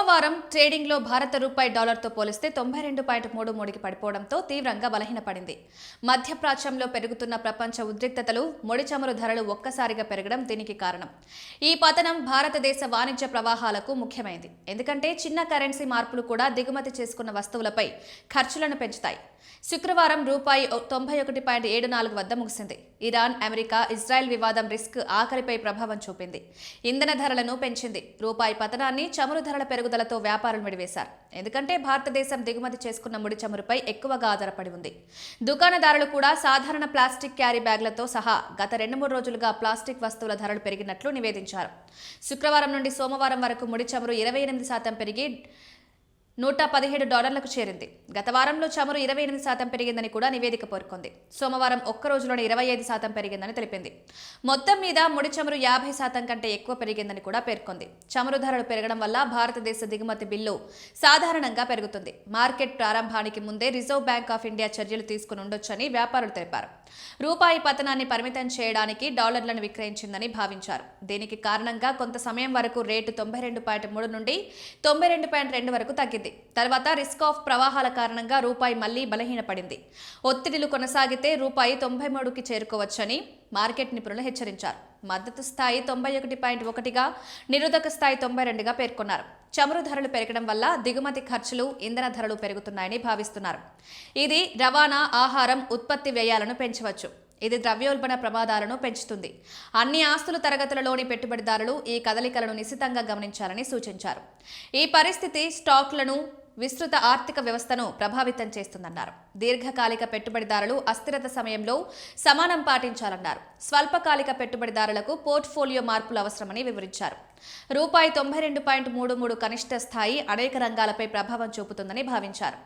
సోమవారం ట్రేడింగ్లో భారత రూపాయి డాలర్తో పోలిస్తే 92.33కి పడిపోవడంతో తీవ్రంగా బలహీనపడింది. మధ్యప్రాచ్యంలో పెరుగుతున్న ప్రపంచ ఉద్రిక్తతలు, ముడి చమురు ధరలు ఒక్కసారిగా పెరగడం దీనికి కారణం. ఈ పతనం భారతదేశ వాణిజ్య ప్రవాహాలకు ముఖ్యమైంది. ఎందుకంటే చిన్న కరెన్సీ మార్పులు కూడా దిగుమతి చేసుకున్న వస్తువులపై ఖర్చులను పెంచుతాయి. శుక్రవారం రూపాయి 91.74 వద్ద ముగిసింది. ఇరాన్, అమెరికా, ఇజ్రాయెల్ వివాదం రిస్క్ ఆఖరిపై ప్రభావం చూపింది. ఇంధన ధరలను పెంచింది. రూపాయి పతనాన్ని చమురు ధరల పెరుగుదలతో వ్యాపారులు మిడివేశారు. ఎందుకంటే భారతదేశం దిగుమతి చేసుకున్న ముడి చమురుపై ఎక్కువగా ఆధారపడి ఉంది. దుకాణదారులు కూడా సాధారణ ప్లాస్టిక్ క్యారీ బ్యాగ్లతో సహా గత 2-3 రోజులుగా ప్లాస్టిక్ వస్తువుల ధరలు పెరిగినట్లు నివేదించారు. శుక్రవారం నుండి సోమవారం వరకు ముడి చమురు 28% పెరిగి $117కు చేరింది. గత వారంలో చమురు 28% పెరిగిందని కూడా నివేదిక పేర్కొంది. సోమవారం ఒక్క రోజులోనే 25% పెరిగిందని తెలిపింది. మొత్తం మీద ముడి చమురు 50% కంటే ఎక్కువ పెరిగిందని కూడా పేర్కొంది. చమురు ధరలు పెరగడం వల్ల భారతదేశ దిగుమతి బిల్లు సాధారణంగా పెరుగుతుంది. మార్కెట్ ప్రారంభానికి ముందే రిజర్వ్ బ్యాంక్ ఆఫ్ ఇండియా చర్యలు తీసుకుని ఉండొచ్చని వ్యాపారులు తెలిపారు. రూపాయి పతనాన్ని పరిమితం చేయడానికి డాలర్లను విక్రయించిందని భావించారు. దీనికి కారణంగా కొంత సమయం వరకు రేటు 92.3 నుండి 92.2 వరకు తగ్గింది. తర్వాత రిస్క్ ఆఫ్ ప్రవాహాల కారణంగా రూపాయి మళ్లీ బలహీనపడింది. ఒత్తిడిలు కొనసాగితే రూపాయి 93కి చేరుకోవచ్చని మార్కెట్ నిపుణులు హెచ్చరించారు. మద్దతు స్థాయి 91గా, నిరోధక స్థాయి 92గా పేర్కొన్నారు. చమురు ధరలు పెరగడం వల్ల దిగుమతి ఖర్చులు, ఇంధన ధరలు పెరుగుతున్నాయని భావిస్తున్నారు. ఇది రవాణా, ఆహారం, ఉత్పత్తి వ్యయాలను పెంచవచ్చు. ఇది ద్రవ్యోల్బణ ప్రమాదాలను పెంచుతుంది. అన్ని ఆస్తుల తరగతులలోని పెట్టుబడిదారులు ఈ కదలికలను నిశితంగా గమనించాలని సూచించారు. ఈ పరిస్థితి స్టాక్లను, విస్తృత ఆర్థిక వ్యవస్థను ప్రభావితం చేస్తుందన్నారు. దీర్ఘకాలిక పెట్టుబడిదారులు అస్థిరత సమయంలో సమానం పాటించాలన్నారు. స్వల్పకాలిక పెట్టుబడిదారులకు పోర్ట్ఫోలియో మార్పులు అవసరమని వివరించారు. రూపాయి 92.33 కనిష్ట స్థాయి అనేక రంగాలపై ప్రభావం చూపుతుందని భావించారు.